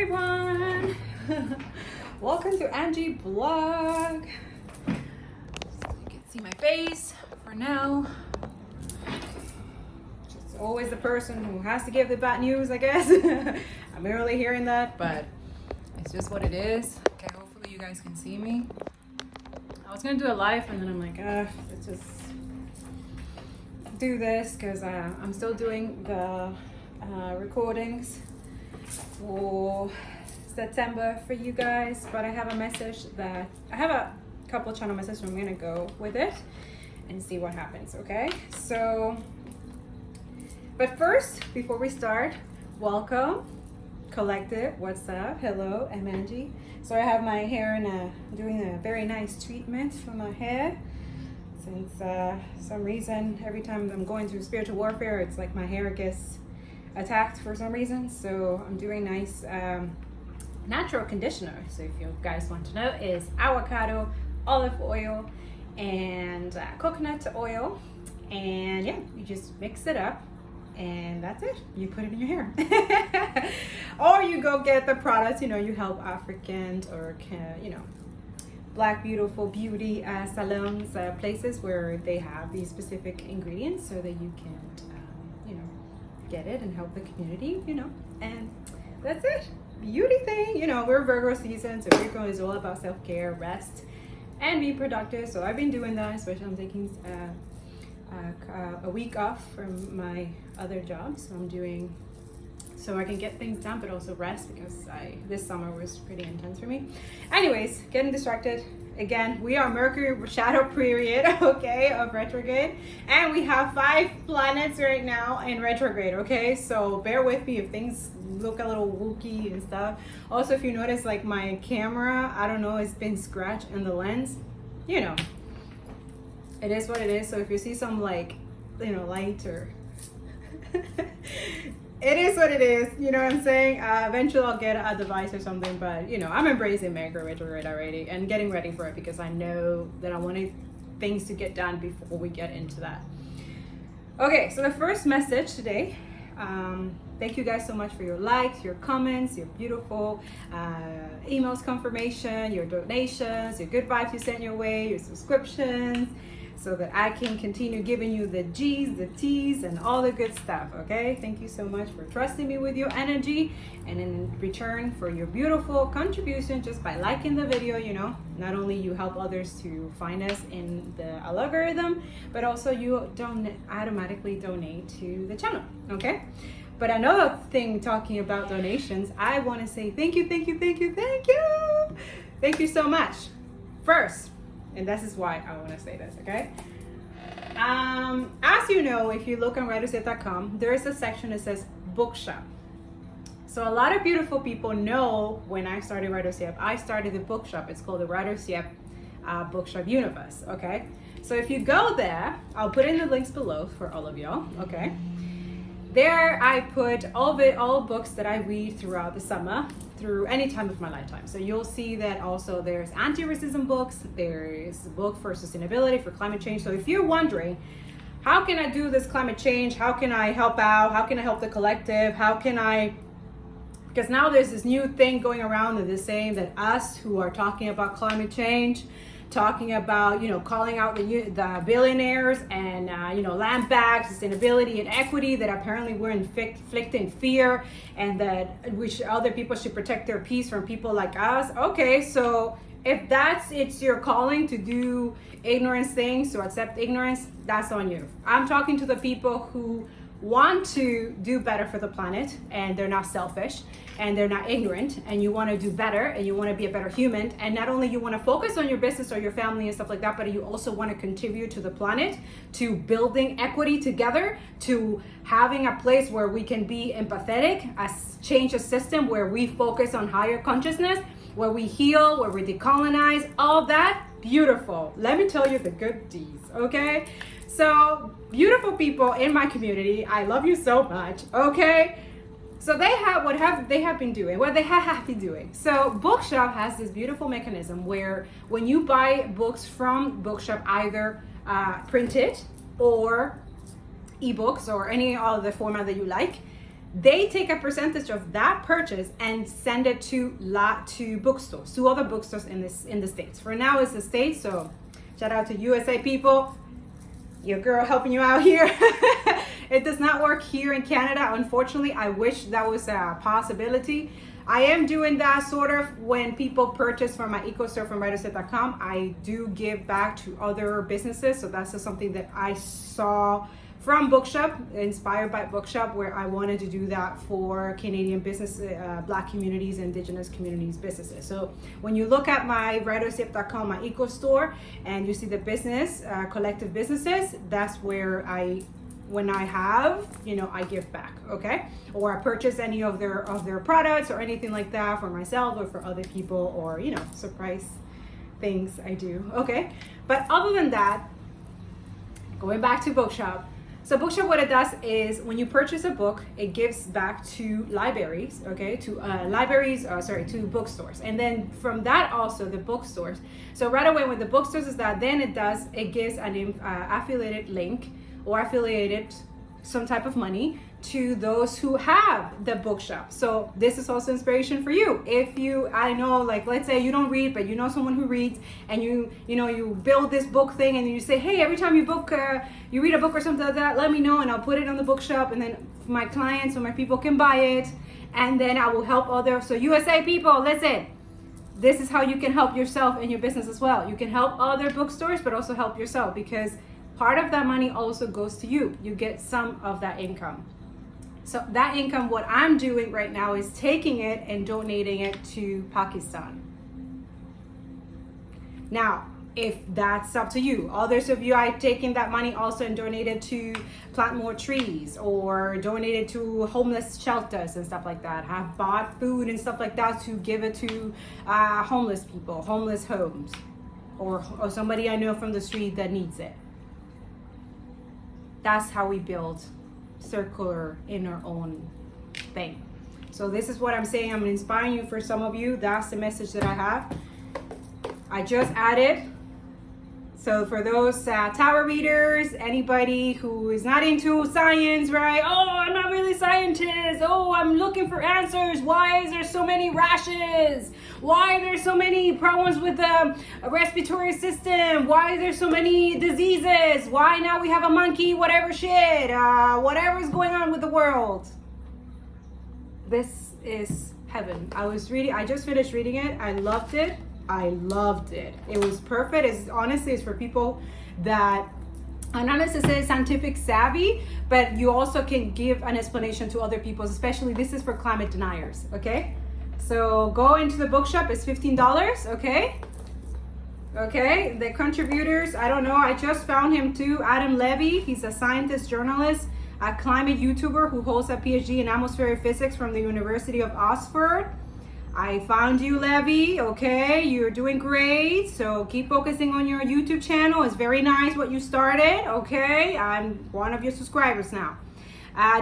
everyone. Welcome to Angie Blog. So you can see my face for now. Just always the person who has to give the bad news, I guess. I'm barely hearing that, but it's just what it is. Okay, hopefully you guys can see me. I was gonna do a live and then I'm like, let's just do this because I'm still doing the recordings for September for you guys, but I have a message that I have a couple channel messages, so I'm gonna go with it and see what happens. Okay, so but first, before we start, welcome collective. What's up? Hello, I'm Angie. So I have my hair doing a very nice treatment for my hair, since some reason every time I'm going through spiritual warfare, it's like my hair gets attacked for some reason. So I'm doing nice natural conditioner. So if you guys want to know, is avocado, olive oil, and coconut oil, and yeah, you just mix it up and that's it. You put it in your hair. Or you go get the products, you help Africans or Black beautiful beauty salons, places where they have these specific ingredients so that you can get it and help the community, and that's it. Beauty thing, we're Virgo season, so Virgo is all about self-care, rest, and be productive. So I've been doing that, especially I'm taking a week off from my other job, so I can get things done but also rest, because this summer was pretty intense for me. Anyways, getting distracted again. We are Mercury shadow period, okay, of retrograde, and we have 5 planets right now in retrograde, okay? So bear with me if things look a little wooky and stuff. Also, if you notice, like, my camera, I don't know, it's been scratched in the lens, it is what it is. So if you see some light or it is what it is, you know what I'm saying? Eventually I'll get a device or something, but I'm embracing Mercury retrograde already and getting ready for it, because I know that I wanted things to get done before we get into that. Okay, so the first message today, thank you guys so much for your likes, your comments, your beautiful emails confirmation, your donations, your good vibes you sent your way, your subscriptions, so that I can continue giving you the G's, the T's, and all the good stuff, okay? Thank you so much for trusting me with your energy, and in return for your beautiful contribution, just by liking the video, not only you help others to find us in the algorithm, but also you don't automatically donate to the channel, okay? But another thing, talking about donations, I want to say thank you, thank you, thank you, thank you. Thank you so much. First, and this is why I want to say this, okay? As you know, if you look on writersnet.com, there is a section that says Bookshop. So a lot of beautiful people know when I started WritersNet, I started the Bookshop. It's called the WritersNet Bookshop Universe, okay? So if you go there, I'll put in the links below for all of y'all, okay? There I put all books that I read throughout the summer, through any time of my lifetime. So you'll see that also there's anti-racism books, there's a book for sustainability, for climate change. So if you're wondering, how can I do this climate change? How can I help out? How can I help the collective? Because now there's this new thing going around that is saying that us who are talking about climate change, talking about, calling out the billionaires and, land bags, sustainability and equity, that apparently we're inflicting fear, and that other people should protect their peace from people like us. Okay, so if it's your calling to do ignorance things, to accept ignorance, that's on you. I'm talking to the people who want to do better for the planet, and they're not selfish, and they're not ignorant, and you want to do better, and you want to be a better human, and not only you want to focus on your business or your family and stuff like that, but you also want to contribute to the planet, to building equity together, to having a place where we can be empathetic, change a system where we focus on higher consciousness, where we heal, where we decolonize, all that. Beautiful. Let me tell you the good deeds, okay? So beautiful people in my community, I love you so much, okay? So they have been doing. So Bookshop has this beautiful mechanism where when you buy books from Bookshop, either printed or ebooks or any other format that you like, they take a percentage of that purchase and send it to bookstores, to other bookstores in the States. For now, it's the States, so shout out to USA people. Your girl helping you out here. It does not work here in Canada, unfortunately. I wish that was a possibility. I am doing that sort of when people purchase from my eco-store from writersip.com. I do give back to other businesses, so that's just something that I saw from Bookshop, inspired by Bookshop, where I wanted to do that for Canadian business, Black communities, Indigenous communities, businesses. So when you look at my writersip.com, my eco store, and you see the business, collective businesses, that's where when I have, I give back, okay? Or I purchase any of their products or anything like that for myself or for other people, or, surprise things I do, okay? But other than that, going back to Bookshop. So Bookshop, what it does is when you purchase a book, it gives back to libraries, okay? To bookstores. And then from that also, the bookstores. So right away with the bookstores is that then it gives an affiliated link or affiliated some type of money to those who have the Bookshop. So this is also inspiration for you. If I know, like, let's say you don't read, but you know someone who reads, and you build this book thing, and you say, hey, every time you read a book or something like that, let me know, and I'll put it on the Bookshop, and then my clients or my people can buy it, and then I will help others. So USA people, listen, this is how you can help yourself in your business as well. You can help other bookstores, but also help yourself, because part of that money also goes to you. You get some of that income. So that income, what I'm doing right now is taking it and donating it to Pakistan. Now, if that's up to you, others of you, I've taken that money also and donated to plant more trees, or donated to homeless shelters and stuff like that. Have bought food and stuff like that to give it to homeless people, homeless homes, or somebody I know from the street that needs it. That's how we build circular in our own thing. So this is what I'm saying. I'm inspiring you. For some of you, that's the message that I have. I just added. So for those tarot readers, anybody who is not into science, right? Oh, I'm not really a scientist. Oh, I'm looking for answers. Why is there so many rashes? Why are there so many problems with the respiratory system? Why are there so many diseases? Why now we have a monkey, whatever shit, whatever is going on with the world. This is heaven. I just finished reading it. I loved it. It was perfect. It's for people that are not necessarily scientific savvy, but you also can give an explanation to other people, especially this is for climate deniers, okay? So go into the Bookshop. It's $15, okay? Okay, the contributors, I don't know, I just found him too. Adam Levy, he's a scientist, journalist, a climate YouTuber who holds a PhD in atmospheric physics from the University of Oxford. I found you, Levy, okay? You're doing great. So keep focusing on your YouTube channel. It's very nice what you started, okay? I'm one of your subscribers now.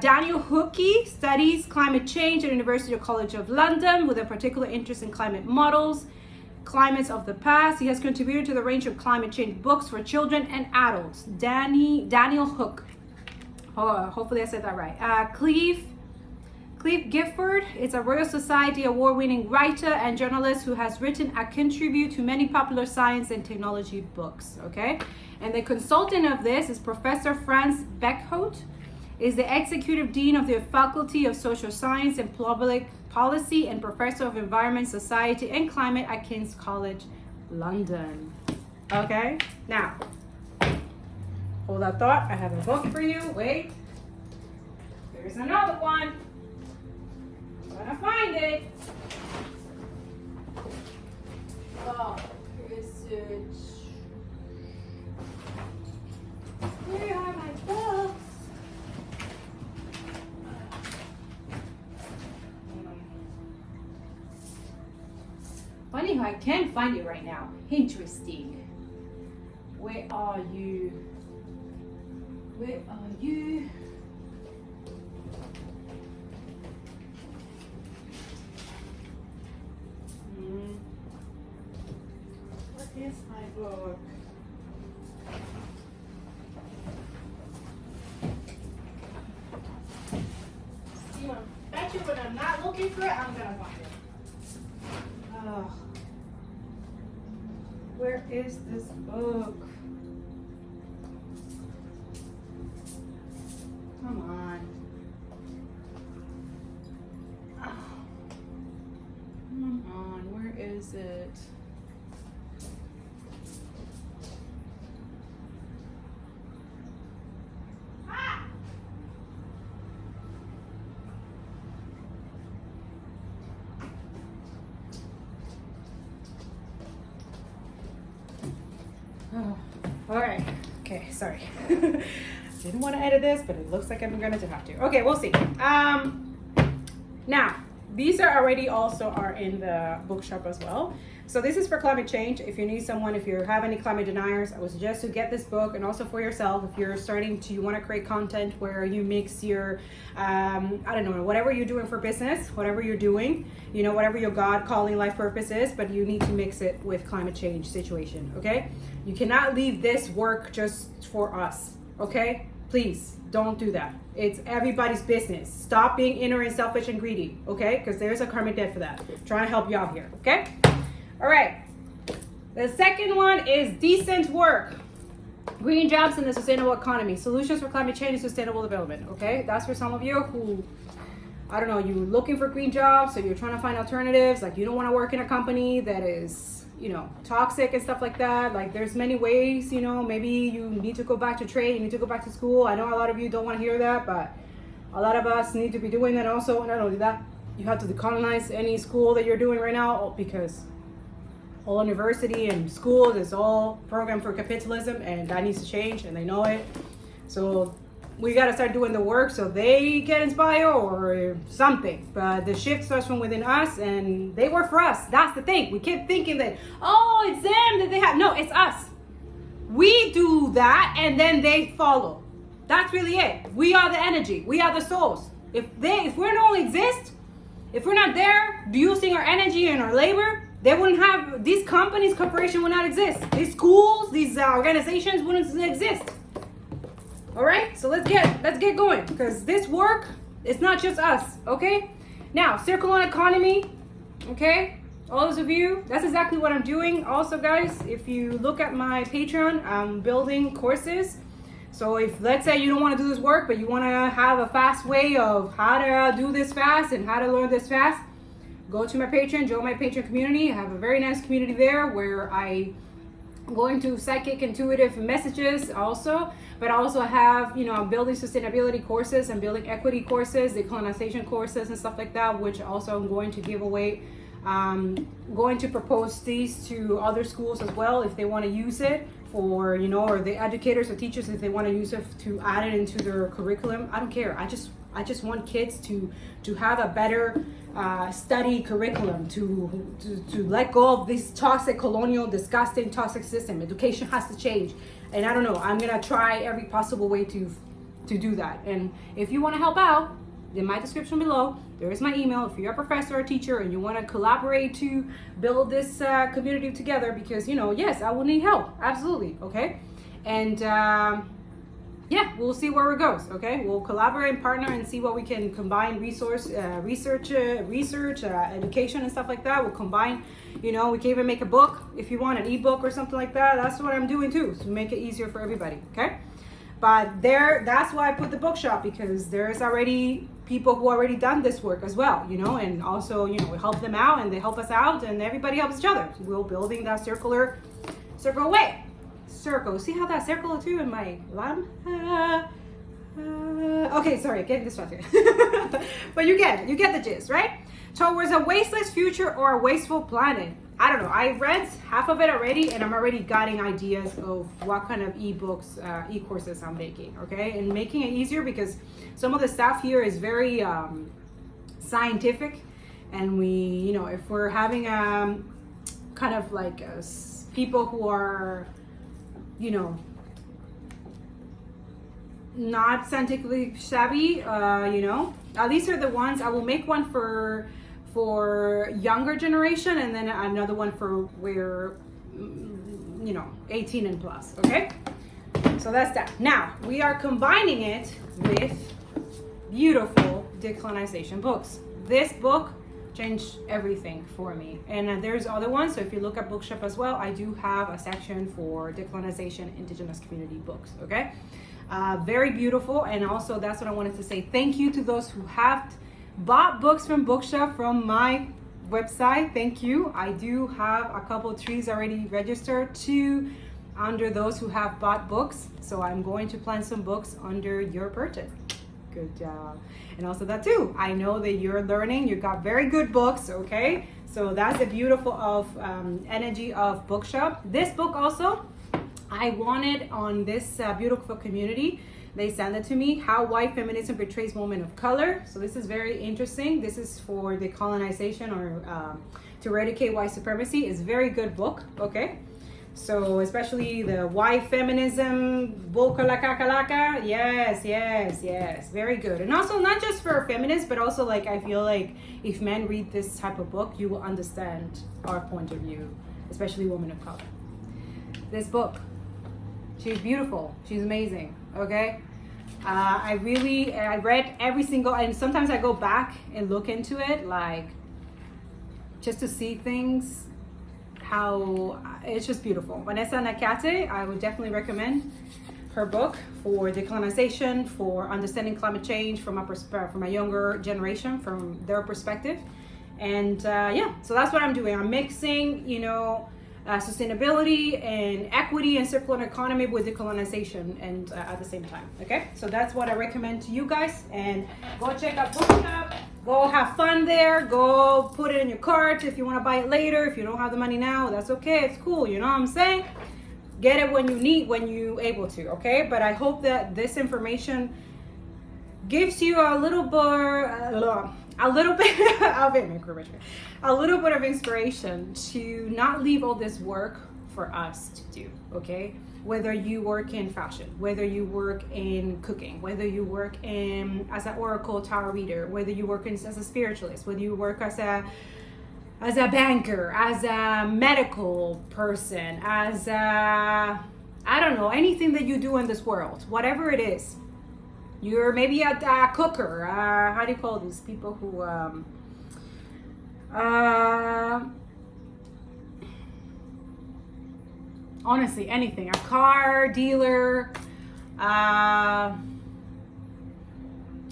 Daniel Hookey studies climate change at University College of London with a particular interest in climate models, climates of the past. He has contributed to the range of climate change books for children and adults. Daniel Hook. Hopefully I said that right. Cleve Gifford is a Royal Society award-winning writer and journalist who has written and contributed to many popular science and technology books, okay? And the consultant of this is Professor Franz Beckhout, is the Executive Dean of the Faculty of Social Science and Public Policy and Professor of Environment, Society and Climate at King's College, London. Okay, now, hold that thought. I have a book for you. Wait, there's another one. I'm gonna find it. Oh, is it? Where are my books? Funny how I can't find it right now. Interesting. Where are you? Where are you? What is my book? See what I'm looking for it, I'm gonna find it. Oh. Where is this book? Come on. Oh. Come on, where is it? Oh, all right. Okay, sorry. Didn't want to edit this, but it looks like I'm going to have to. Okay, we'll see. Now, these are already also are in the bookshop as well. So this is for climate change. If you need someone, if you have any climate deniers, I would suggest to get this book, and also for yourself, if you're starting to, you want to create content where you mix your, I don't know, whatever you're doing for business, whatever you're doing, you know, whatever your God calling life purpose is, but you need to mix it with climate change situation, okay? You cannot leave this work just for us, okay? Please don't do that. It's everybody's business. Stop being ignorant, selfish, and greedy, okay? Because there's a karmic debt for that. I'm trying to help you out here, okay? All right. The second one is decent work. Green jobs in the sustainable economy. Solutions for climate change and sustainable development, okay? That's for some of you who, I don't know, you're looking for green jobs, so you're trying to find alternatives. Like, you don't want to work in a company that is, you know, toxic and stuff like that. Like, there's many ways, you know, maybe you need to go back to trade, you need to go back to school. I know a lot of you don't want to hear that, but a lot of us need to be doing that also. Not only that, you have to decolonize any school that you're doing right now, because all university and schools is all programmed for capitalism, and that needs to change, and they know it. So we got to start doing the work so they get inspired or something. But the shift starts from within us, and they work for us. That's the thing. We keep thinking that, oh, it's them that they have. No, it's us. We do that, and then they follow. That's really it. We are the energy. We are the souls. If we don't exist, if we're not there using our energy and our labor, they wouldn't have, these companies, corporations would not exist. These schools, these organizations wouldn't exist. All right, so let's get going, because this work is not just us, okay? Now, circular economy, okay? All those of you, that's exactly what I'm doing. Also, guys, if you look at my Patreon, I'm building courses. So if, let's say, you don't want to do this work, but you want to have a fast way of how to do this fast and how to learn this fast, go to my Patreon, join my Patreon community. I have a very nice community there where I go into psychic intuitive messages also, but I also have, you know, I'm building sustainability courses, I'm building equity courses, decolonization courses and stuff like that, which also I'm going to give away. Going to propose these to other schools as well if they want to use it for, you know, or the educators or teachers if they want to use it to add it into their curriculum. I don't care. I just want kids to have a better study curriculum, to let go of this toxic, colonial, disgusting, toxic system. Education has to change, and I don't know. I'm gonna try every possible way to do that. And if you want to help out, in my description below, there is my email. If you're a professor or teacher and you want to collaborate to build this community together, because, you know, yes, I will need help, absolutely, okay? And yeah, we'll see where it goes, okay? We'll collaborate and partner and see what we can combine, research, education and stuff like that. We'll combine, you know, we can even make a book if you want, an ebook or something like that. That's what I'm doing too, to make it easier for everybody, okay? But that's why I put the bookshop, because there's already people who already done this work as well, you know, and also, you know, we help them out and they help us out and everybody helps each other. We're building that circle way. Circle. See how that circle too in my lamp? Okay, sorry, getting distracted. But you get it. You get the gist, right? Towards a wasteless future or a wasteful planet. I don't know. I read half of it already, and I'm already getting ideas of what kind of ebooks, e-courses I'm making, okay? And making it easier, because some of the stuff here is very scientific, and we, you know, if we're having kind of like people who are, you know, not scientifically savvy, you know, these are the ones. I will make one for younger generation, and then another one for where, you know, 18 and plus, okay? So that's that. Now we are combining it with beautiful decolonization books. this book changed everything for me. And there's other ones. So if you look at Bookshop as well, I do have a section for decolonization, indigenous community books. Okay, very beautiful. And also that's what I wanted to say. Thank you to those who have bought books from Bookshop from my website. Thank you. I do have a couple of trees already registered to under those who have bought books. So I'm going to plant some books under your purchase. Good job. And also that too, I know that you're learning, you got very good books, okay? So that's the beautiful of energy of Bookshop. This book also, I wanted on this beautiful community. They sent it to me, How White Feminism Portrays Women of Color. So this is very interesting. This is for decolonization or to eradicate white supremacy. It's a very good book, okay? So especially the white feminism, boca la caca, yes, very good. And also not just for feminists, but also like I feel like if men read this type of book, you will understand our point of view, especially women of color. This book, she's beautiful, she's amazing, okay? I read every single, and sometimes I go back and look into it, like just to see things, how it's just beautiful. Vanessa Nakate, I would definitely recommend her book for decolonization, for understanding climate change from a younger generation, from their perspective. And yeah, so that's what I'm doing. I'm mixing, you know, sustainability and equity and circular economy with decolonization and at the same time. Okay, so that's what I recommend to you guys. And go check out Bookshop. Go have fun there. Go put it in your cart if you want to buy it later. If you don't have the money now, that's okay. It's cool. You know what I'm saying? Get it when you need, when you able to. Okay, but I hope that this information gives you a little bit of inspiration to not leave all this work for us to do, okay? Whether you work in fashion, whether you work in cooking, whether you work in as an oracle tarot reader, whether you work as a spiritualist, whether you work as a banker, as a medical person, as a, I don't know, anything that you do in this world, whatever it is. You're maybe a cooker. How do you call these people who honestly, anything. A car dealer,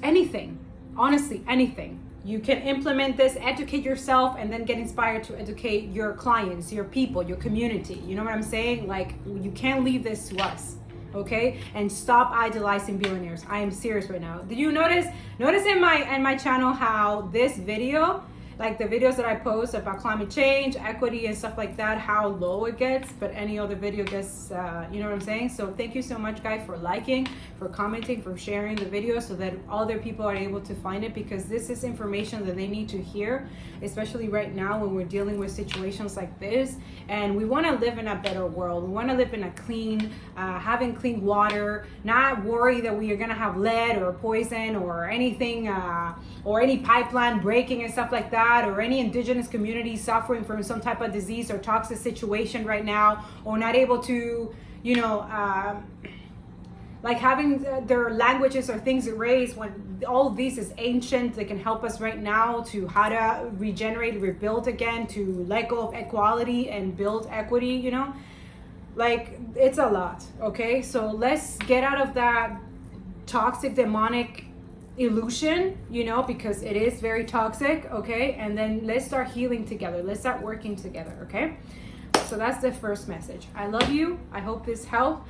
anything. Honestly, anything. You can implement this, educate yourself, and then get inspired to educate your clients, your people, your community. You know what I'm saying? Like, you can't leave this to us. Okay, and stop idolizing billionaires. I am serious right now. Did you notice in my channel how this video, like the videos that I post about climate change, equity and stuff like that, how low it gets, but any other video gets, you know what I'm saying? So thank you so much, guys, for liking, for commenting, for sharing the video so that other people are able to find it, because this is information that they need to hear, especially right now when we're dealing with situations like this. And we want to live in a better world. We want to live in a clean, having clean water, not worry that we are going to have lead or poison or anything, or any pipeline breaking and stuff like that, or any indigenous community suffering from some type of disease or toxic situation right now, or not able to, you know, like having their languages or things erased, when all of this is ancient. They can help us right now to how to regenerate, rebuild again, to let go of equality and build equity, you know, like it's a lot. Okay, so let's get out of that toxic demonic illusion, you know, because it is very toxic. Okay, and then let's start healing together. Let's start working together. Okay, so that's the first message. I love you. I hope this helped,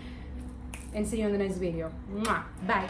and see you in the next video. Mwah. Bye.